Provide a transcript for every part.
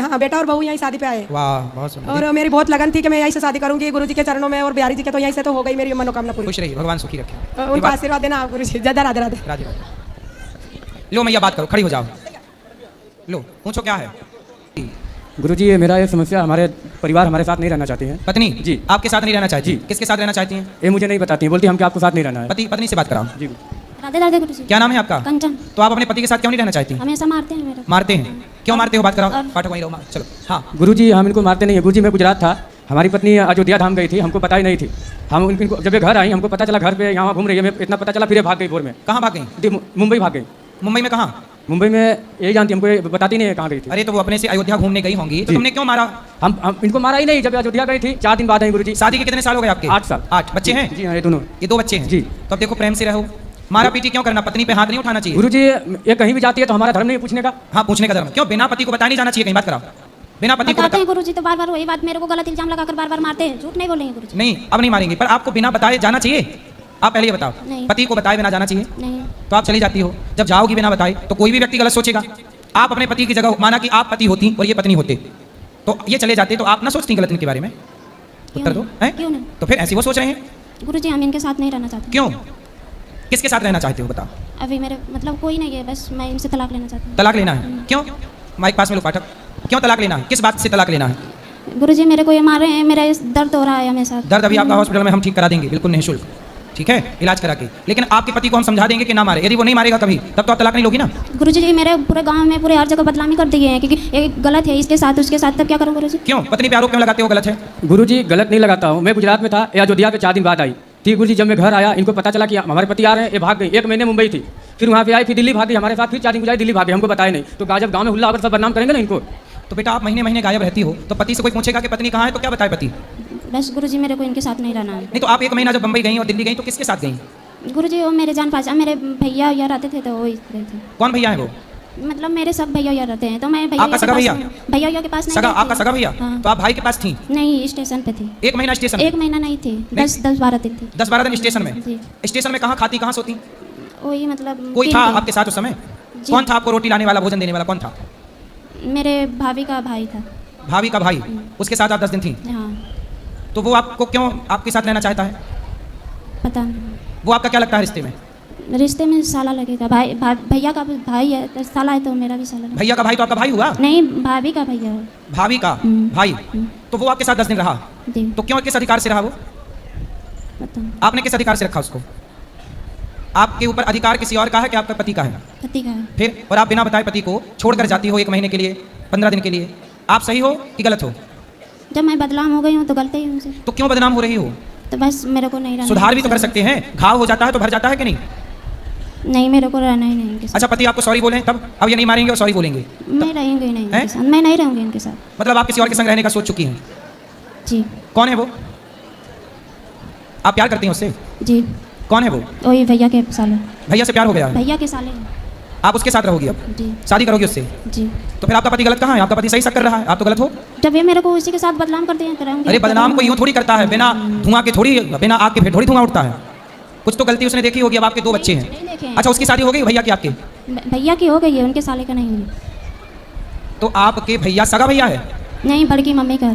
हाँ, बेटा और बहू यहीं शादी पे आए। वाह, बहुत सुंदर। और मेरी बहुत लगन थी कि मैं यहीं से शादी करूंगी गुरुजी के चरणों में, और बिहारी जी के, तो यहीं से तो हो गई मेरी मनोकामना पूरी। खुश रहिए, भगवान सुखी रखे। उनको आशीर्वाद देना गुरुजी। जय राधे राधे। राधे राधे। लो मैया बात करो, खड़ी हो जाओ। लो पूछो क्या है। गुरुजी ये मेरा ये समस्या, हमारे परिवार हमारे साथ नहीं रहना चाहते हैं। पत्नी जी आपके साथ नहीं रहना चाहती? जी। किसके साथ रहना चाहती हैं? ये मुझे नहीं बताती हैं, बोलती हमके आपको साथ नहीं रहना है। पत्नी से बात कराओ। जी राधे राधे गुरुजी। क्या नाम है आपका? कंचन। तो आप अपने पति के साथ क्यों नहीं रहना चाहती? हमेशा मारते हैं मेरे। मारते हैं? क्यों मारते हो? बात कराओ। पाठक वहीं रहो। चलो। हाँ गुरुजी हम इनको मारते नहीं है। गुरुजी मैं गुजरात था, हमारी पत्नी अयोध्या धाम गई थी, हमको पता ही नहीं थी। हम उनको जब ये घर आई हमको पता चला घर पे यहाँ घूम रही है, मैं इतना पता चला फिर ये भाग गई भोर में। कहाँ भाग गई? मुंबई भाग गई। मुंबई में कहाँ? मुंबई में यही जानती, हमको ये बताती नहीं है कहाँ गई थी। अरे तो वो अपने से अयोध्या घूमने गई होंगी, तो जी। तुमने क्यों मारा? हम इनको मारा ही नहीं, जब अयोध्या गई थी 4 दिन बाद आई गुरुजी। शादी के कितने साल हो गए आपके? 8 साल। 8 बच्चे हैं? जी हाँ, ये दोनों। ये 2 बच्चे हैं जी। तो अब देखो प्रेम से रहो, मारा पीटी क्यों करना? पत्नी पे हाथ नहीं उठाना चाहिए। गुरुजी ये कहीं भी जाती है तो हमारा धर्म नहीं पूछने का। हाँ पूछने का धर्म क्यों? बिना पति को बता नहीं जाना चाहिए कहीं? बात कराओ। बिना पति को बताते बता हैं गुरुजी तो बार बार वही बात, मेरे को गलत इल्जाम लगाकर बार बार मारते हैं। झूठ नहीं बोलेंगे गुरुजी। नहीं, अब नहीं मारेंगे, पर आपको बिना बताए जाना चाहिए? आप पहले ये बताओ। नहीं। पति को बताए बिना जाना चाहिए? नहीं। तो आप चली जाती हो। जब जाओगी बिना बताए तो कोई भी व्यक्ति गलत सोचेगा। आप अपने पति की जगह माना कि आप पति होती और ये पत्नी होते, तो ये चले जाते, तो आप ना सोचती गलत इनके बारे में? उत्तर दो। हैं? क्यों नहीं? तो फिर ऐसे वो सोच रहे हैं। गुरुजी हम इनके साथ नहीं रहना चाहते। क्यों? किसके साथ रहना चाहते हो बताओ? अभी मेरे मतलब कोई नहीं है, बस मैं इनसे तलाक लेना चाहती हूँ। तलाक लेना है? क्यों? माइक पास में लो पाठक। क्यों तलाक लेना है? किस बात से तलाक लेना है? गुरुजी मेरे को ये मार रहे हैं, मेरा दर्द हो रहा है हमेशा। दर्द अभी आपका हॉस्पिटल में हम ठीक करा देंगे, बिल्कुल निःशुल्क, ठीक है, इलाज करा के। लेकिन आपके पति को हम समझा देंगे कि ना मारे। यदि वो नहीं मारेगा कभी, तब तो आप तलाक नहीं लोगी ना? गुरुजी जी मेरे पूरे गांव में पूरे हर जगह बदनामी कर दिए हैं, क्योंकि ये गलत है इसके साथ उसके साथ, तब क्या करूँ गुरुजी? क्यों? पत्नी पे आरोप क्यों लगाते हो? गलत है? गुरुजी गलत नहीं लगाता हूँ, मैं गुजरात में था, ये अयोध्या के 4 दिन बाद आई थी। गुरुजी जब मैं घर आया इनको पता चला कि हमारे पति आ रहे हैं, ये भाग गई। 1 महीने मुंबई थी, फिर वहाँ पे आई, फिर दिल्ली भाग गई हमारे साथ, फिर 4 दिन गुजारी दिल्ली भाग गई, हमको बताया नहीं। तो जब गाँव में हुल्ला अगर सब बदनाम करेंगे ना इनको। तो बेटा आप महीने महीने गायब रहती हो, तो पति से कोई पूछेगा कि पत्नी कहाँ है, तो क्या बताए पति? बस गुरुजी मेरे को इनके साथ नहीं रहना है। नहीं तो आप 1 महीना जब बम्बई गई और दिल्ली गई तो किसके साथ गई? गुरुजी वो मेरे जान पहचान, मेरे भैया यार रहते थे, तो वो गए थे। कौन भैया है वो? मतलब मेरे सब भैया यार रहते हैं, तो मैं भैया आपका के सगा पास- भैया? भैया के पास नहीं सगा? गई थी। आपका सगा भैया? हाँ। तो आप भाई के पास थी? नहीं, स्टेशन पे थी। 1 महीना स्टेशन? 1 महीना नहीं थी, 10-12 दिन थी। 10-12 दिन स्टेशन में? जी। स्टेशन में कहाँ खाती, कहाँ सोती? वही मतलब कोई 3 था दिन। आपके साथ उस समय? जी। कौन था आपको रोटी लाने वाला, भोजन देने वाला? कौन था? मेरे भाभी का भाई था। भाभी का भाई? उसके साथ आप 10 दिन थी? हाँ। तो वो आपको क्यों आपके साथ रहना चाहता है? पता नहीं, वो आपका क्या लगता है रिश्ते में? रिश्ते में साला लगेगा। भैया का भाई है तो साला है, तो मेरा भी साला है। भैया का भाई तो आपका भाई हुआ? नहीं, भाभी का भैया है। भाभी का भाई? तो वो आपके साथ 10 दिन रहा, जी। तो क्यों, किस अधिकार से रहा वो? पता नहीं, आपने किस अधिकार से रखा उसको? आपके ऊपर अधिकार किसी और का है कि आपका पति का है? पति का है। फिर और आप बिना बताए पति को छोड़कर जाती हो 1 महीने के लिए, 15 दिन के लिए। आप सही हो कि गलत हो? जब मैं बदनाम हो गई हूँ तो गलती है उनसे। तो क्यों बदनाम हो रही हो? तो बस मेरे को नहीं रहना। सुधार भी तो कर सकते हैं। घाव हो जाता है तो भर जाता है कि नहीं? नहीं, मेरे को रहना ही नहीं इनके साथ। अच्छा पति आपको सॉरी बोले तब? अब ये नहीं मारेंगे और सॉरी बोलेंगे? मैं रहेंगी ही नहीं हैं? इनके साथ, मैं नहीं रहूँगी इनके साथ। मतलब आप किसी और के संग रहने का सोच चुकी हैं? जी। कौन है वो? आप प्यार करती हैं उससे? जी। कौन है वो? वही भैया के साले। भैया से प्यार हो गया है? भैया के साले हैं। आप उसके साथ रहोगी अब? जी। शादी करोगी उससे? जी। तो फिर आपका पति गलत कहाँ है? आपका पति सही सब कर रहा है, आप तो गलत हो। जब ये मेरे को उसी के साथ बदनाम करते हैं तो रहूँगी। अरे बदनाम को यूं थोड़ी करता है, बिना धुआं के थोड़ी, बिना आग के फिर थोड़ी धुआं उठता है। कुछ तो गलती उसने देखी होगी। अब आपके 2 बच्चे नहीं हैं। देखे हैं। अच्छा उसकी शादी हो गई भैया की आपके? भैया की हो गई है, उनके साले का नहीं हुई। तो आपके भैया सगा भैया है? नहीं, बड़की मम्मी का।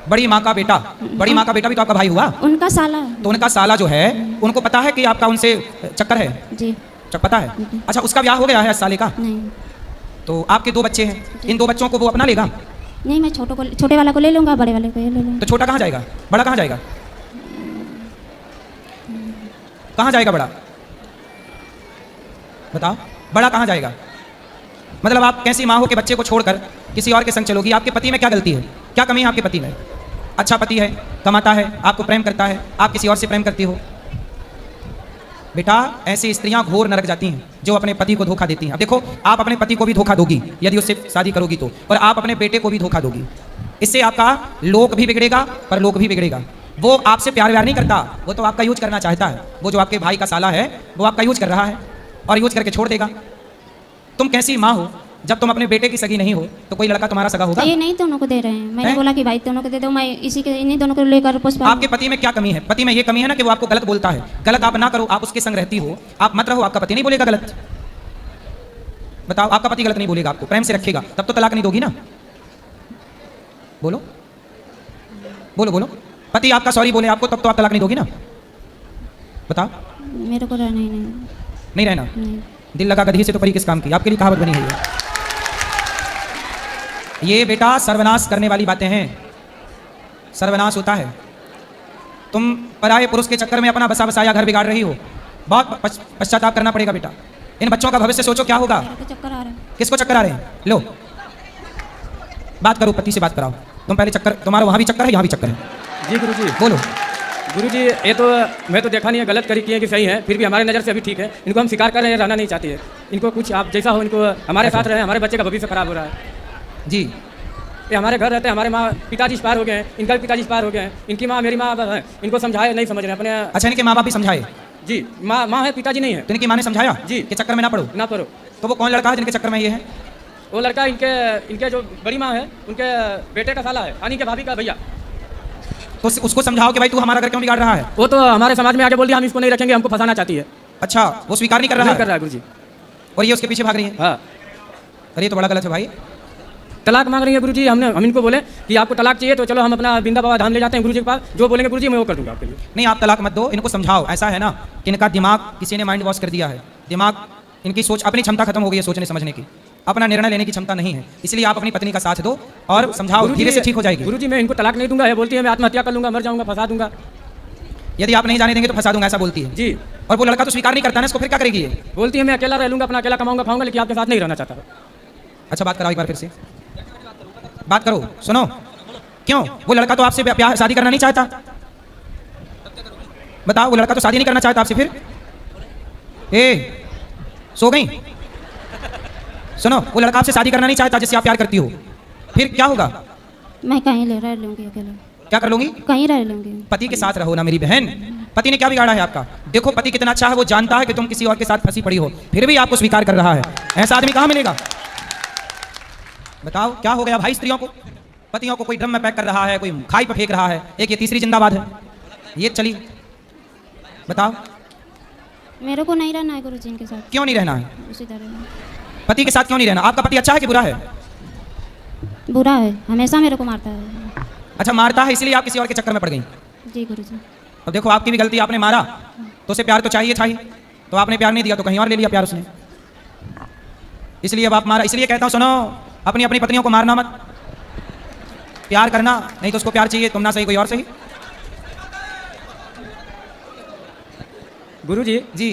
बड़ी माँ का बेटा? बड़ी माँ का बेटा भी तो आपका भाई हुआ? उनका साला है। तो उनका साला जो है उनको पता है कि आपका उनसे चक्कर है? जी। पता है? अच्छा उसका ब्याह हो गया है साले का? नहीं। तो आपके 2 बच्चे हैं, इन 2 बच्चों को वो अपना लेगा? नहीं, मैं छोटे वाला को ले लूँगा, बड़े वाले को ये ले लूँगा। तो छोटा कहाँ जाएगा, बड़ा कहाँ जाएगा? कहाँ जाएगा बड़ा? बताओ, बड़ा कहाँ जाएगा? मतलब आप कैसी माँ हो कि बच्चे को छोड़कर किसी और के संग चलोगी? आपके पति में क्या गलती है, क्या कमी है आपके पति में? अच्छा पति है, कमाता है, आपको प्रेम करता है, आप किसी और से प्रेम करती हो? बेटा ऐसी स्त्रियां घोर नरक जाती हैं जो अपने पति को धोखा देती हैं। अब देखो आप अपने पति को भी धोखा दोगी यदि उससे शादी करोगी तो, और आप अपने बेटे को भी धोखा दोगी। इससे आपका लोक भी बिगड़ेगा, परलोक भी बिगड़ेगा। वो आपसे प्यार व्यार नहीं करता, वो तो आपका यूज करना चाहता है। वो जो आपके भाई का साला है वो आपका यूज कर रहा है और यूज करके छोड़ देगा। तुम कैसी माँ हो, जब तुम अपने बेटे की सगी नहीं हो तो कोई लड़का तुम्हारा सगा होगा? ये नहीं दोनों को दे रहे हैं, मैंने हैं? बोला कि भाई दोनों को दे दो, मैं इसी के इन्हीं दोनों को लेकर पुष्प। आपके पति में क्या कमी है? पति में ये कमी है ना कि वो आपको गलत बोलता है। गलत आप ना करो, आप उसके संग रहती हो, आप मत रहो, आपका पति नहीं बोलेगा गलत। बताओ, आपका पति गलत नहीं बोलेगा, आपको प्रेम से रखेगा, तब तो तलाक नहीं दोगी ना। बोलो बोलो बोलो। पति आपका सॉरी बोले आपको तब तो आप तलाक नहीं दोगी ना? बताओ। मेरे को रहना ही नहीं। नहीं रहना? नहीं। दिल लगा गधी से तो परी किस काम की, आपके लिए कहावत बनी है ये बेटा सर्वनाश करने वाली बातें हैं। सर्वनाश होता है। तुम पराये पुरुष के चक्कर में अपना बसा बसाया घर बिगाड़ रही हो। बहुत पश्चाताप करना पड़ेगा बेटा। इन बच्चों का भविष्य सोचो क्या होगा। मेरे को चक्कर आ रहा है। किसको चक्कर आ रहे हैं? लो बात करो, पति से बात कराओ। तुम पहले चक्कर, तुम्हारा वहाँ भी चक्कर है यहाँ भी चक्कर है। जी गुरुजी। बोलो। गुरुजी ये तो मैं तो देखा नहीं है, गलत करी किए कि सही है, फिर भी हमारे नज़र से अभी ठीक है। इनको हम स्वीकार कर रहे हैं, रहना नहीं चाहती है। इनको कुछ आप जैसा हो, इनको हमारे साथ रहे, हमारे बच्चे का भविष्य खराब हो रहा है जी। ये हमारे घर रहते हैं, हमारे माँ पिताजी एक्सपायर हो गए हैं, इनका भी पिताजी एक्सपायर हो गए हैं, इनकी माँ मेरी माँ है, इनको समझाए नहीं समझ रहे हैं अपने। अच्छा, इनके माँ बाप भी समझाए? जी, माँ है, पिताजी नहीं है। तो इनकी माँ ने समझाया जी कि चक्कर में ना पड़ो? ना पड़ो। तो वो कौन लड़का है जिनके चक्कर में ये है? वो लड़का इनके जो बड़ी माँ है उनके बेटे का साला है, यानी के भाभी का भैया। तो उसको समझाओ कि भाई तू हमारा घर क्यों बिगाड़ रहा है। वो तो हमारे समाज में आके बोल दिया हम इसको नहीं रखेंगे, हमको फंसाना चाहती है। अच्छा, वो स्वीकार नहीं कर रहा नहीं है? कर रहा है गुरुजी। और ये उसके पीछे भाग रही है? हाँ। अरे ये तो बड़ा गलत है भाई। तलाक मांग रही है गुरुजी। हम इनको बोले कि आपको तलाक चाहिए तो चलो हम अपना बिंदा बाबा धाम ले जाते हैं गुरुजी के पास, जो बोलेंगे गुरुजी मैं वो कर दूंगा आपके लिए। नहीं, आप तलाक मत दो, इनको समझाओ। ऐसा है ना कि इनका दिमाग किसी ने माइंड वॉश कर दिया है। दिमाग, इनकी सोच, अपनी क्षमता खत्म हो गई है सोचने समझने की, अपना निर्णय लेने की क्षमता नहीं है। इसलिए आप अपनी पत्नी का साथ दो और समझाओ, धीरे से ठीक हो जाएगी। गुरुजी मैं इनको तलाक नहीं दूंगा, ये बोलती है मैं आत्महत्या कर लूंगा, मर जाऊंगा, फंसा दूंगा। यदि आप नहीं जाने देंगे तो फंसा दूंगा, ऐसा बोलती है जी। और वो लड़का तो स्वीकार नहीं करता ना, इसको फिर क्या करेगी ये? बोलती है मैं अकेला रह लूंगा, अपना अकेला कमाऊंगा खाऊंगा, लेकिन आपके साथ नहीं रहना चाहता। अच्छा, बात कराओ एक बार फिर से, बात करो। सुनो, क्यों? वो लड़का तो आपसे प्यार शादी करना नहीं चाहता। बताओ, वो लड़का तो शादी नहीं करना चाहता आपसे। फिर सो गई? सुनो, वो लड़का आपसे शादी करना नहीं चाहता जिससे आप प्यार करती हो। फिर क्या होगा? मैं कहीं रह लूंगी अकेले। क्या कर लूंगी? कहीं रह लूंगी। पति के साथ रहो ना मेरी बहन। पति ने क्या बिगाड़ा है आपका? देखो पति कितना अच्छा है, वो जानता है कि तुम किसी और के साथ फंसी पड़ी हो, फिर भी आपको स्वीकार कर रहा है। ऐसा आदमी कहाँ मिलेगा? बताओ क्या हो गया भाई स्त्रियों को? पतियों को कोई ड्रम में पैक कर रहा है, कोई खाई पे फेंक रहा है, एक ये तीसरी जिंदाबाद है ये चली। बताओ। मेरे को नहीं रहना है गुरुजी इनके साथ। क्यों नहीं रहना है? उसी तरह पति के साथ क्यों नहीं रहना? आपका पति अच्छा है कि बुरा है? बुरा है, हमेशा मेरे को मारता है। अच्छा, मारता है इसलिए आप किसी और के चक्कर में पड़ गई? जी गुरुजी। अब देखो आपकी भी गलती, आपने मारा तो उसे प्यार तो चाहिए था ही, तो आपने प्यार नहीं दिया तो कहीं और ले लिया प्यार उसने, इसलिए अब आप मारा। इसलिए कहता हूँ सुनो, अपनी अपनी पत्नियों को मारना मत, प्यार करना, नहीं तो उसको प्यार चाहिए, तुम ना सही कोई और सही। गुरुजी जी।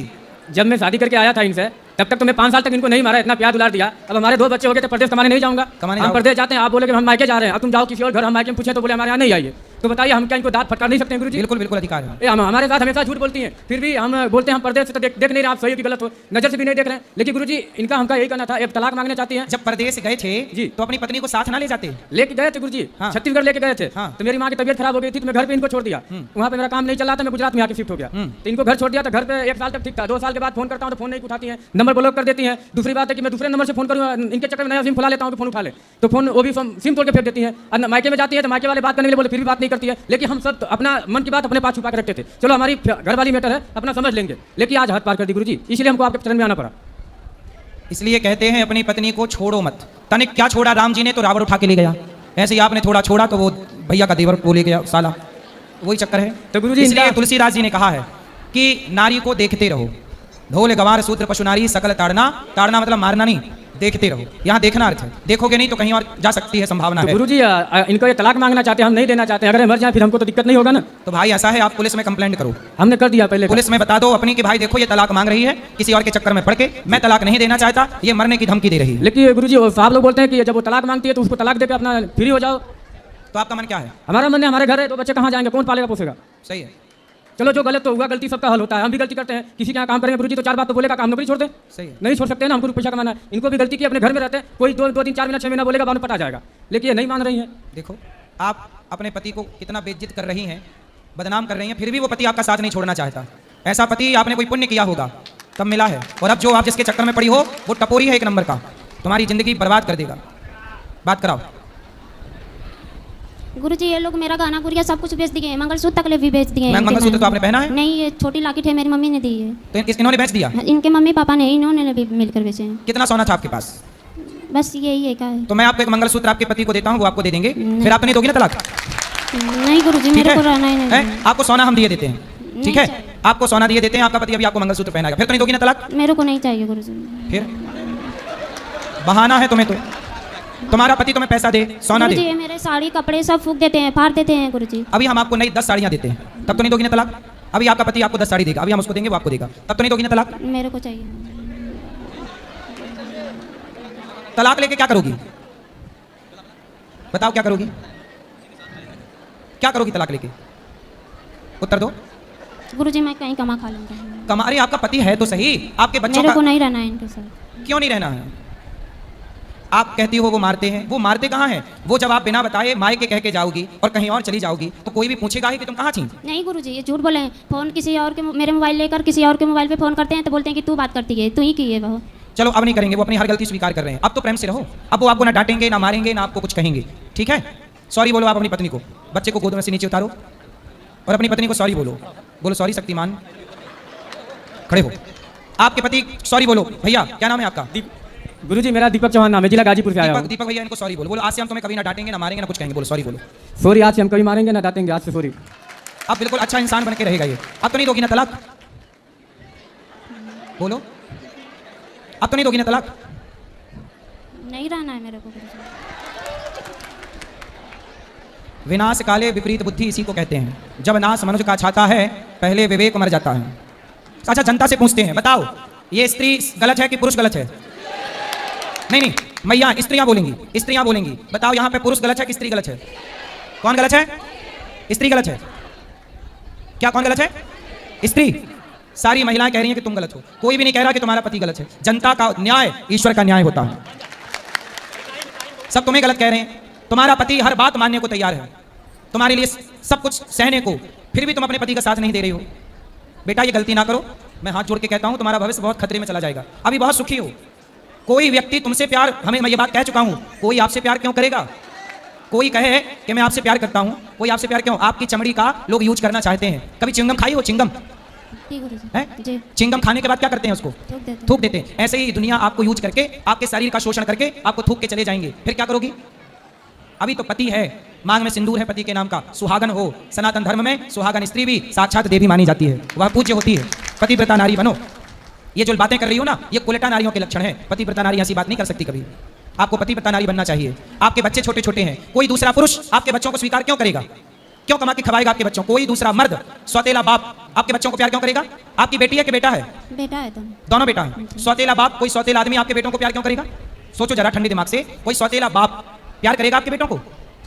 जब मैं शादी करके आया था इनसे, तब तक तो मैं 5 साल तक इनको नहीं मारा, इतना प्यार दुलार दिया। अब हमारे 2 बच्चे हो गए तो परदेश कमाने नहीं जाऊंगा। हम परदेश जाते हैं, आप बोले कि हम मायके जा रहे हैं, अब तुम जाओ किसी और घर, हम मायके में पूछे तो बोले हमारे यहाँ नहीं आइए। तो बताइए हम क्या इनको दांत फटकार नहीं सकते हैं गुरुजी? बिल्कुल बिल्कुल अधिकार है। हम हमारे साथ हमेशा झूठ बोलती हैं, फिर भी हम बोलते हैं हम परदेश से तो देख नहीं रहे, आप सही हो कि गलत हो, नजर से भी नहीं देख रहे हैं। लेकिन गुरुजी इनका हमका यही कहना था, एक तलाक मांगने चाहती हैं। जब परदेश गए थे जी तो अपनी पत्नी को साथ ना ले जाते? लेके गए थे गुरुजी, हाँ। छत्तीसगढ़ लेके गए थे। हाँ। तो मेरी माँ की तबीयत खराब हो गई थी तो मैं घर पे इनको छोड़ दिया। वहाँ पे मेरा काम नहीं चला था, मैं गुजरात में आके शिफ्ट हो गया। तो इनको घर छोड़ दिया, तो घर पे 1 साल तक ठीक था। 2 साल के बाद फोन करता हूँ तो फोन नहीं उठाती है, नंबर ब्लॉक कर देती है। दूसरी बात है कि मैं दूसरे नंबर से फोन करूँ, इनके चक्कर में नया सिम खुला लेता हूँ तो फोन उठा ले, तो फोन वो भी सिम तोड़ के फेंक देती है। और मायके में जाती है तो मायके वाले बात करने के लिए बोले, फिर भी बात नहीं करती है। लेकिन हम सब अपना मन की बात अपने पास छुपा के रखते थे, चलो हमारी घर वाली मैटर है अपना समझ लेंगे, लेकिन आज हद पार कर दी गुरुजी, इसलिए हमको आपके चरण में आना पड़ा। इसलिए कहते हैं अपनी पत्नी को छोड़ो मत। तनिक क्या छोड़ा राम जी ने? तो रावण उठा के ले गया। ऐसे ही आपने थोड़ा छोड़ा तो वो भैया का देवर वो ले गया साला, वही चक्कर है। तो गुरुजी इसलिए तुलसीदास जी ने कहा है कि नारी को देखते रहो, ढोल गवार सूत्र पशु नारी सकल ताड़ना। ताड़ना मतलब मारना नहीं, देखते रहो, यहाँ देखना अर्थ है। देखोगे नहीं तो कहीं और जा सकती है, संभावना है। गुरुजी इनको ये तलाक मांगना चाहते हैं, हम नहीं देना चाहते हैं। अगर मर जाए फिर हमको तो दिक्कत नहीं होगा ना? तो भाई ऐसा है, आप पुलिस में कंप्लेंट करो। हमने कर दिया पहले। पुलिस में बता दो अपनी कि भाई देखो ये तलाक मांग रही है किसी और के चक्कर में पड़ के, मैं तलाक नहीं देना चाहता, ये मरने की धमकी दे रही है। लेकिन गुरुजी साहब लोग बोलते हैं कि जब वो तलाक मांगती है तो उसको तलाक देकर अपना फ्री हो जाओ। तो आपका मन क्या है? हमारा मन है, हमारे घर है, 2 बच्चे कहाँ जाएंगे, कौन पालेगा पोसेगा? सही है। चलो जो गलत तो हुआ, गलती सबका हल होता है, हम भी गलती करते हैं, किसी के यहाँ काम करेंगे गुरुजी तो 4 बात तो बोलेगा, काम नौकरी छोड़ दे? सही है। नहीं छोड़ सकते ना, हमको पैसा कमाना है। इनको भी गलती की, अपने घर में रहते हैं, कोई 2 दिन 4 महीना 6 महीना बोलेगा, बाद में पता जाएगा, लेकिन ये नहीं मान रही है। देखो आप अपने पति को कितना बेइज्जत कर रही हैं, बदनाम कर रही हैं, फिर भी वो पति आपका साथ नहीं छोड़ना चाहता। ऐसा पति आपने कोई पुण्य किया होगा तब मिला है, और अब जो आप जिसके चक्कर में पड़ी हो वो टपोरी है 1 नंबर का, तुम्हारी जिंदगी बर्बाद कर देगा। बात कराओ। गुरुजी ये लोग मेरा गाना गुड़िया सब कुछ बेच दिए हैं, मंगलसूत्र तक भी बेच दिए हैं। मंगलसूत्र तो आपने पहना है? नहीं, ये छोटी लॉकेट है, मेरी मम्मी ने दी है। तो इन्होंने बेच दिया? इनके मम्मी पापा ने, इन्होंने भी मिलकर बेचे हैं। कितना सोना था आपके पास? बस यही है क्या है? तो मैं आपको एक मंगलसूत्र आपके पति को देता हूँ, वो आपको दे देंगे, फिर आप तो नहीं दोगी ना तलाक? नहीं गुरुजी, ठीक मेरे है? को रहना ही नहीं। हैं? आपको सोना हम दिए देते हैं, ठीक नहीं है? चाहिए। आपको सोना दिए देते हैं, आपका पति अभी आपको मंगलसूत्र पहनाएगा, फिर तो नहीं दोगी ना तलाक? मेरे को नहीं चाहिए गुरुजी। फिर बहाना है तुम्हें, तो तुम्हारा पति तुम्हें पैसा दे, सोना गुरुजी दे, ये मेरे साड़ी कपड़े सब फूक देते हैं, फाड़ देते हैं गुरुजी। अभी हम आपको नई 10 साड़ियाँ देते हैं, तब तो नहीं दोगी ना तलाक? अभी आपका पति आपको 10 साड़ी देगा, अभी हम उसको देंगे, वो आपको देगा, तब तो नहीं दोगी ना तलाक? मेरे को चाहिए। तलाक लेके क्या करोगी? बताओ क्या करोगी? क्या करोगी तलाक लेके? उत्तर दो। गुरुजी मैं कहीं कमा खा लूंगा। कमा, अरे आपका पति है तो सही, आपके बच्चों मेरे को का नहीं रहना है इनके साथ। क्यों नहीं रहना है? आप कहती हो वो मारते हैं, वो मारते कहाँ हैं? वो जब आप बिना बताए मायके कह के जाओगी और कहीं और चली जाओगी तो कोई भी पूछेगा ही कि तुम कहाँ थी? नहीं गुरुजी ये झूठ बोले हैं। फोन किसी और के मेरे मोबाइल लेकर किसी और के मोबाइल पे फोन करते हैं तो बोलते हैं कि तू बात करती है, तू ही की है वो। चलो अब नहीं करेंगे, वो अपनी हर गलती स्वीकार कर रहे हैं, अब तो प्रेम से रहो, अब वो आपको ना डांटेंगे ना मारेंगे ना आपको कुछ कहेंगे, ठीक है? सॉरी बोलो आप अपनी पत्नी को, बच्चे को गोद में से नीचे उतारो और अपनी पत्नी को सॉरी बोलो, बोलो सॉरी शक्तिमान, खड़े हो। आपके पति सॉरी बोलो। भैया क्या नाम है आपका? गुरुजी मेरा दीपक चौहान नाम है, जिला गाजीपुर से आया दीपक, हूँ। दीपक भैया इनको सॉरी बोलो, बोलो आज से हम तुम्हें कभी ना डांटेंगे ना मारेंगे ना कुछ कहेंगे, बोलो सॉरी बोलो। सॉरी, आज से हम कभी मारेंगे ना डांटेंगे, आज से सॉरी। अब बिल्कुल अच्छा इंसान बन के रहेगा ये। अब तो नहीं दोगी ना तलाक? बोलो, अब तो नहीं दोगी ना तलाक? नहीं रहना है मेरे को गुरुजी। विनाश काले विपरीत बुद्धि इसी को कहते हैं, जब नाश मनुष्य का छाता है पहले विवेक मर जाता है। अच्छा जनता से पूछते हैं, बताओ ये स्त्री गलत है कि पुरुष गलत है? नहीं नहीं मैया स्त्रियां बोलेंगी, स्त्रियां बोलेंगी, बताओ यहाँ पे पुरुष गलत है कि स्त्री गलत है? कौन गलत है? स्त्री गलत है। क्या कौन गलत है? स्त्री। सारी महिलाएं कह रही हैं कि तुम गलत हो, कोई भी नहीं कह रहा कि तुम्हारा पति गलत है। जनता का न्याय ईश्वर का न्याय होता है, सब तुम्हें गलत कह रहे हैं। तुम्हारा पति हर बात मानने को तैयार है, तुम्हारे लिए सब कुछ सहने को, फिर भी तुम अपने पति का साथ नहीं दे रही हो। बेटा ये गलती ना करो, मैं हाथ जोड़ के कहता हूं, तुम्हारा भविष्य बहुत खतरे में चला जाएगा। अभी बहुत सुखी हो, कोई व्यक्ति तुमसे प्यार, हमें मैं ये बात कह चुका हूं, कोई आपसे प्यार क्यों करेगा? कोई कहे कि मैं आपसे प्यार करता हूं, कोई आपसे प्यार क्यों? आपकी चमड़ी का लोग यूज करना चाहते हैं। कभी चिंगम खाई हो? चिंगम ठीक गुरुजी। है? जी चिंगम खाने के बाद क्या करते हैं? उसको थूक देते हैं। थूक देते हैं। ऐसे ही दुनिया आपको यूज करके, आपके शरीर का शोषण करके आपको थूक के चले जाएंगे, फिर क्या करोगी? अभी तो पति है, मांग में सिंदूर है पति के नाम का, सुहागन हो। सनातन धर्म में सुहागन स्त्री भी साक्षात देवी मानी जाती है, वह पूज्य होती है। पतिव्रता नारी बनो। ये जो बातें कर रही हो ना, ये कुलटा नारियों के लक्षण है। पतिव्रता नारी ऐसी बात नहीं कर सकती कभी। आपको पतिव्रता नारी बनना चाहिए। आपके बच्चे छोटे छोटे हैं, कोई दूसरा पुरुष आपके बच्चों को स्वीकार क्यों करेगा? क्यों कमा के खवाएगा आपके बच्चों? कोई दूसरा मर्द, सौतेला बाप आपके बच्चों को प्यार क्यों करेगा? आपकी बेटी है कि बेटा है? बेटा है तुम। दोनों बेटा है। सौतेला बाप, कोई सौतेला आदमी आपके बेटों को प्यार क्यों करेगा? सोचो जरा ठंडे दिमाग से, कोई सौतेला बाप प्यार करेगा आपके बेटों को?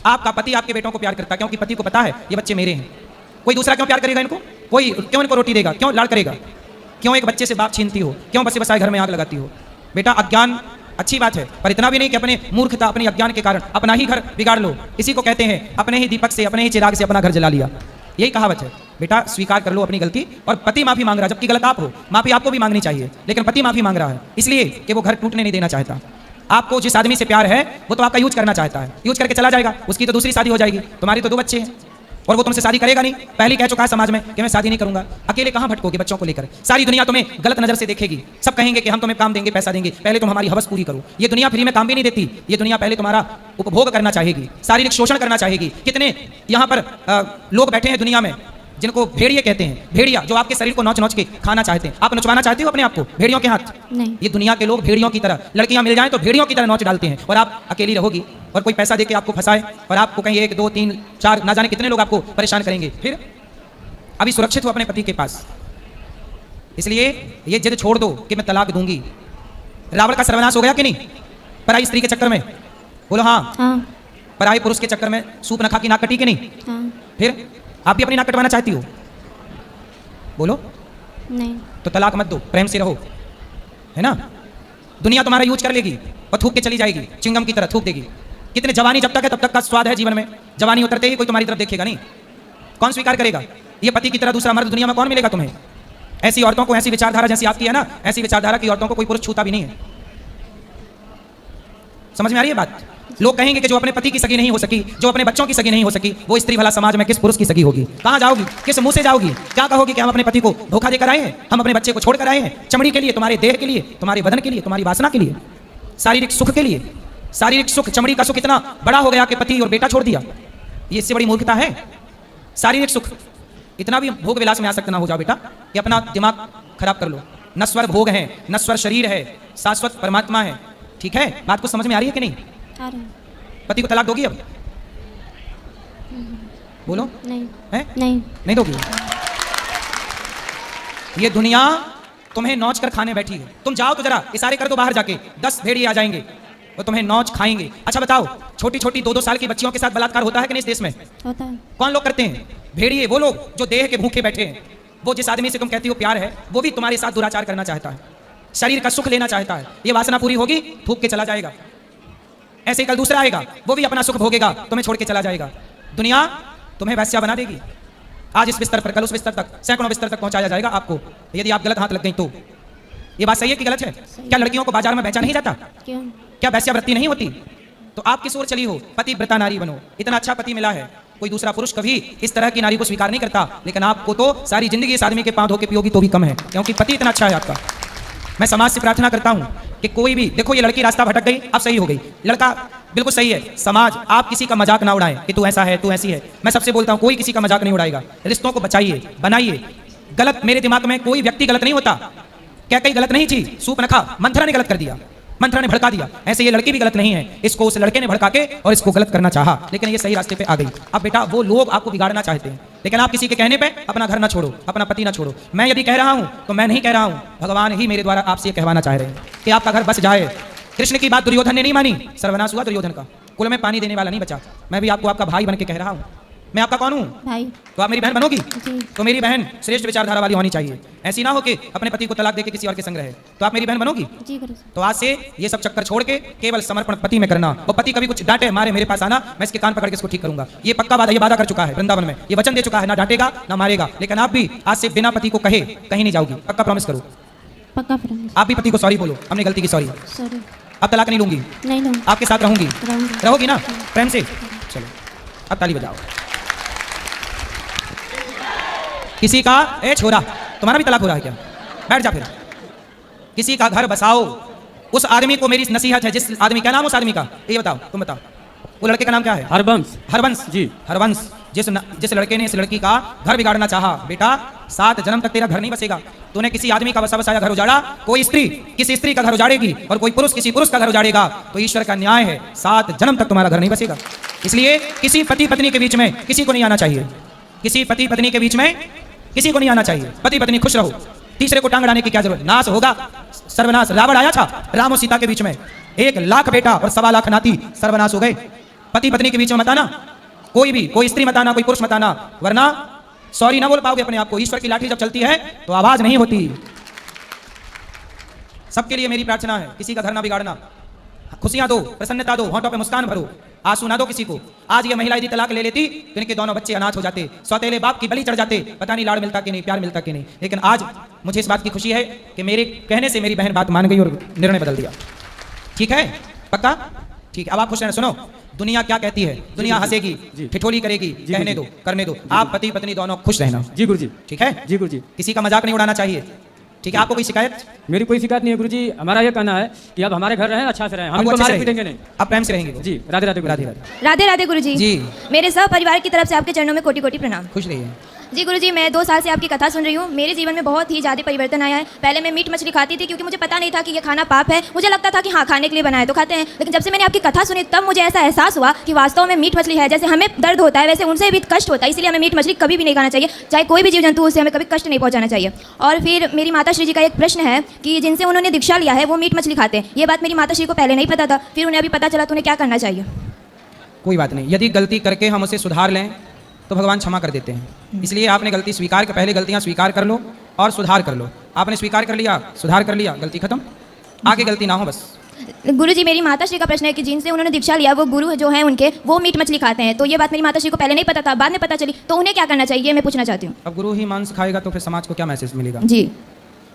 आपका पति आपके बेटों को प्यार करता है, क्योंकि पति को पता है ये बच्चे मेरे हैं। कोई दूसरा क्यों प्यार करेगा इनको? कोई क्यों इनको रोटी देगा? क्यों लाड़ करेगा? क्यों एक बच्चे से बाप छीनती हो? क्यों बसे बसाए घर में आग लगाती हो? बेटा अज्ञान अच्छी बात है, पर इतना भी नहीं कि अपने मूर्खता, अपने अज्ञान के कारण अपना ही घर बिगाड़ लो। इसी को कहते हैं अपने ही दीपक से, अपने ही चिराग से अपना घर जला लिया। यही कहावत है। बेटा स्वीकार कर लो अपनी गलती, और पति माफी मांग रहा है जबकि गलत आप हो। माफी आपको भी मांगनी चाहिए, लेकिन पति माफी मांग रहा है इसलिए कि वो घर टूटने नहीं देना चाहता। आपको जिस आदमी से प्यार है वो तो आपका यूज करना चाहता है, यूज करके चला जाएगा। उसकी तो दूसरी शादी हो जाएगी, तुम्हारी तो 2 बच्चे हैं, और वो तुमसे शादी करेगा नहीं। पहले कह चुका है समाज में कि मैं शादी नहीं करूंगा। अकेले कहां भटकोगे बच्चों को लेकर? सारी दुनिया तुम्हें गलत नजर से देखेगी, सब कहेंगे कि हम तुम्हें काम देंगे, पैसा देंगे, पहले तुम हमारी हवस पूरी करो। ये दुनिया फ्री में काम भी नहीं देती, ये दुनिया पहले तुम्हारा उपभोग करना चाहेगी, शारीरिक शोषण करना चाहेगी। कितने यहाँ पर लोग बैठे हैं दुनिया में जिनको भेड़िए कहते हैं, भेड़िया, जो आपके शरीर को नोच नोच के खाना चाहते हैं। आप नचवाना चाहते हो अपने आप को भेड़ियों के हाथ? नहीं। ये दुनिया के लोग भेड़ियों की तरह, लड़कियां मिल जाएं तो भेड़ियों की तरह नोच डालते हैं, और आप अकेली रहोगी और कोई पैसा देके आपको फंसाए और आपको कहीं 1 2 3 4 ना जाने कितने लोग आपको परेशान करेंगे। फिर अभी सुरक्षित हो अपने पति के पास, इसलिए ये जिद छोड़ दो कि मैं तलाक दूंगी। रावण का सर्वनाश हो गया कि नहीं पराई स्त्री के चक्कर में? बोलो हाँ। हाँ पराई पुरुष के चक्कर में सूप न खा की नाक कटी कि नहीं? हाँ। फिर आप भी अपनी नाक कटवाना चाहती हो? बोलो। नहीं। तो तलाक मत दो, प्रेम से रहो, है ना? दुनिया तुम्हारा यूज कर लेगी और थूक के चली जाएगी, चिंगम की तरह थूक देगी। कितने जवानी जब तक है तब तक का स्वाद है जीवन में, जवानी उतरते ही कोई तुम्हारी तरफ देखेगा नहीं। कौन स्वीकार करेगा? ये पति की तरह दूसरा मर्द दुनिया में कौन मिलेगा तुम्हें? ऐसी औरतों को, ऐसी विचारधारा जैसी आपकी है ना, ऐसी विचारधारा की औरतों को कोई पुरुष छूता भी नहीं है। समझ में आ रही है बात? लोग कहेंगे कि जो अपने पति की सगी नहीं हो सकी, जो अपने बच्चों की सगी नहीं हो सकी, वो स्त्री भला समाज में किस पुरुष की सगी होगी? कहां जाओगी? किस मुंह से जाओगी? क्या कहोगी कि हम अपने पति को धोखा देकर आए हैं, हम अपने बच्चे को छोड़कर आए हैं, चमड़ी के लिए, तुम्हारे देह के लिए, तुम्हारे बदन के लिए, तुम्हारी वासना के लिए? शारीरिक सुख के लिए। शारीरिक सुख, चमड़ी का सुख इतना बड़ा हो गया कि पति और बेटा छोड़ दिया। ये इससे बड़ी मूर्खता है? शारीरिक सुख इतना भी भोग विलास में आसक्त ना हो जाओ बेटा कि अपना दिमाग खराब कर लो। नश्वर भोग है, नश्वर शरीर है, शाश्वत परमात्मा है। ठीक है, बात को समझ में आ रही है कि नहीं? आ रही है। पति को तलाक दोगी अब? बोलो। नहीं है? नहीं दोगी? ये दुनिया तुम्हें नौच कर खाने बैठी है। तुम जाओ तो जरा इशारे कर दो बाहर जाके, 10 भेड़िए आ जाएंगे वो तुम्हें नौच खाएंगे। अच्छा बताओ, छोटी छोटी 2-2 साल की बच्चियों के साथ बलात्कार होता है कि नहीं इस देश में? होता है। कौन लोग करते हैं? भेड़िए, वो लोग जो देह के भूखे बैठे हैं। वो जिस आदमी से तुम कहती हो प्यार है, वो भी तुम्हारे साथ दुराचार करना चाहता है, शरीर का सुख लेना चाहता है। ये वासना पूरी होगी, थूक के चला जाएगा। ऐसे ही कल दूसरा आएगा, वो भी अपना सुख भोगेगा, तुम्हें छोड़ के चला जाएगा। दुनिया तुम्हें वैश्या बना देगी। आज इस बिस्तर पर, कल उस बिस्तर तक, सैकड़ों बिस्तर तक पहुंचाया जाएगा आपको, यदि आप गलत हाथ लग गई तो। ये बात सही है कि गलत है? क्या लड़कियों को बाजार में बेचा नहीं जाता? क्यों? क्या वैश्यावृत्ति नहीं होती? तो आप किस ओर चली हो? पतिव्रता नारी बनो। इतना अच्छा पति मिला है, कोई दूसरा पुरुष कभी इस तरह की नारी को स्वीकार नहीं करता, लेकिन आपको तो सारी जिंदगी इस आदमी के पांव धो के पियोगी तो भी कम है, क्योंकि पति इतना अच्छा है आपका। मैं समाज से प्रार्थना करता हूं कि कोई भी, देखो ये लड़की रास्ता भटक गई, अब सही हो गई, लड़का बिल्कुल सही है। समाज, आप किसी का मजाक ना उड़ाएं कि तू ऐसा है, तू ऐसी है। मैं सबसे बोलता हूं, कोई किसी का मजाक नहीं उड़ाएगा। रिश्तों को बचाइए, बनाइए। गलत, मेरे दिमाग में कोई व्यक्ति गलत नहीं होता। क्या कहीं गलत नहीं थी? सूप न खा, मंथरा ने गलत कर दिया, मंथरा ने भड़का दिया। ऐसे ये लड़की भी गलत नहीं है, इसको उस लड़के ने भड़का के और इसको गलत करना चाहा, लेकिन ये सही रास्ते पे आ गई। अब बेटा, वो लोग आपको बिगाड़ना चाहते हैं, लेकिन आप किसी के कहने पे अपना घर ना छोड़ो, अपना पति ना छोड़ो। मैं यदि कह रहा हूं तो मैं नहीं कह रहा हूं, भगवान ही मेरे द्वारा आपसे कहवाना चाह रहे हैं कि आपका घर बस जाए। कृष्ण की बात दुर्योधन ने नहीं मानी, सर्वनाश हुआ दुर्योधन का, कुल में पानी देने वाला नहीं बचा। मैं भी आपको आपका भाई बन के कह रहा हूं। मैं आपका कौन हूं? भाई। तो आप मेरी बहन बनोगी? जी। तो मेरी बहन श्रेष्ठ विचारधारा वाली होनी चाहिए। ऐसी ना हो कि अपने पति को तलाक देके किसी और के संग रहे। तो आप मेरी बहन बनोगी? जी गुरु जी। तो आज से ये सब चक्कर छोड़ के केवल समर्पण पति में करना। और पति कभी कुछ डांटे मारे, मेरे पास आना, मैं इसके कान पकड़ के इसको ठीक करूंगा। ये पक्का वादा, ये वादा कर चुका है वृंदावन में, ये वचन दे चुका है, ना डांटेगा ना मारेगा। लेकिन आप भी आज से बिना पति को कहे कहीं नहीं जाओगी, पक्का प्रॉमिस करो। पक्का प्रॉमिस। आप भी पति को सॉरी बोलो, हमने गलती की, सॉरी। सॉरी। अब तलाक नहीं लूंगी, नहीं लूंगी। आपके साथ रहूंगी। रहूंगी। रहोगी ना प्रेम से? चलो अब ताली बजाओ। किसी का, ए छोरा, तुम्हारा भी तलाक हो रहा है क्या? बैठ जा फिर। किसी का घर बसाओ। उस आदमी को मेरी नसीहत है, जिस आदमी, क्या नाम उस आदमी का, ये बताओ, तुम बताओ। वो लड़के का नाम क्या है? हरबंश। हरवंश जी। हरवंश। जिस लड़के ने इस लड़की का घर बिगाड़ना चाहा, बेटा 7 जन्म तक तेरा घर नहीं बसेगा। तूने किसी आदमी का बसा बसाया घर उजाड़ा, कोई स्त्री किसी स्त्री का घर उजाड़ेगी और कोई पुरुष किसी पुरुष का घर उजाड़ेगा, तो ईश्वर का न्याय है, 7 जन्म तक तुम्हारा घर नहीं बसेगा। इसलिए किसी पति पत्नी के बीच में किसी को नहीं आना चाहिए। किसी पति पत्नी के बीच में किसी को नहीं आना चाहिए। पति पत्नी खुश रहो, तीसरे को टांग अड़ाने की क्या जरूरत? नाश होगा, सर्वनाश। रावण आया था राम और सीता के बीच में, 1 लाख बेटा और 1.25 लाख नाती, सर्वनाश हो गए। पति पत्नी के बीच में मत आना, कोई भी, कोई स्त्री मत आना, कोई पुरुष मत आना, वरना सॉरी ना बोल पाओगे अपने आप को। ईश्वर की लाठी जब चलती है तो आवाज नहीं होती। सबके लिए मेरी प्रार्थना है, किसी का घर ना बिगाड़ना। खुशियां दो, प्रसन्नता दो, होंठों पे मुस्कान भरो, आंसू ना दो किसी को। आज ये महिला यदि तलाक ले लेती तो इनके दोनों बच्चे अनाथ हो जाते, सौतेले बाप की बलि चढ़ जाते, पता नहीं लाड़ मिलता कि नहीं, प्यार मिलता कि नहीं। लेकिन आज मुझे इस बात की खुशी है कि मेरे कहने से मेरी बहन बात मान गई और निर्णय बदल दिया। ठीक है? पक्का? ठीक है। अब आप खुश रहना। सुनो, दुनिया क्या कहती है? दुनिया हंसेगी, ठिठोली करेगी, कहने दो, करने दो। आप पति पत्नी दोनों खुश रहना। जी गुरुजी। ठीक है? जी गुरुजी। किसी का मजाक नहीं उड़ाना चाहिए। ठीक है? आपको कोई शिकायत? मेरी कोई शिकायत नहीं है गुरुजी। हमारा ये कहना है कि अब हमारे घर रहें, अच्छा से रहें, हम अब इनको अच्छे से मारे रहेंगे। पीटेंगे नहीं। आप प्रेम से रहेंगे। जी। राधे राधे राधे गुरुजी। राधे। राधे राधे गुरुजी। जी। मेरे सब परिवार की तरफ से आपके चरणों में कोटि कोटि प्रणाम। खुश रहिए। जी गुरुजी, मैं 2 साल से आपकी कथा सुन रही हूँ। मेरे जीवन में बहुत ही ज़्यादा परिवर्तन आया है। पहले मैं मीट मछली खाती थी क्योंकि मुझे पता नहीं था कि ये खाना पाप है। मुझे लगता था कि हाँ, खाने के लिए बनाए तो खाते हैं। लेकिन जब से मैंने आपकी कथा सुनी तब मुझे ऐसा एहसास हुआ कि वास्तव में मीट मछली है। जैसे हमें दर्द होता है वैसे उनसे भी कष्ट होता है, इसलिए हमें मीट मछली कभी भी नहीं खाना चाहिए, चाहे कोई भी जीव जंतु, उससे हमें कभी कष्ट नहीं पहुँचाना चाहिए। और फिर मेरी माता श्री जी का एक प्रश्न है कि जिनसे उन्होंने दीक्षा लिया है वो मीट मछली खाते हैं। ये बात मेरी माता श्री को पहले नहीं पता था, फिर उन्हें अभी पता चला, तो उन्हें क्या करना चाहिए? कोई बात नहीं, यदि गलती करके हम उसे सुधार लें तो भगवान क्षमा कर देते हैं। इसलिए आपने गलती स्वीकार कर, पहले गलतियां स्वीकार कर लो और सुधार कर लो। आपने स्वीकार कर लिया, सुधार कर लिया, गलती खत्म, आगे गलती ना हो बस। गुरुजी, मेरी माता श्री का प्रश्न है कि जिनसे उन्होंने दीक्षा लिया वो गुरु जो हैं उनके, वो मीट मछली खाते हैं। तो ये बात मेरी माता श्री को पहले नहीं पता था, बाद में पता चली, तो उन्हें क्या करना चाहिए मैं पूछना चाहती हूँ। अब गुरु ही मांस खाएगा तो फिर समाज को क्या मैसेज मिलेगा? जी।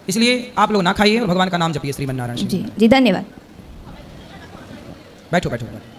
इसलिए आप लोग ना खाइए और भगवान का नाम जपिए, श्रीमन नारायण। जी जी, धन्यवाद। बैठो बैठो बैठो।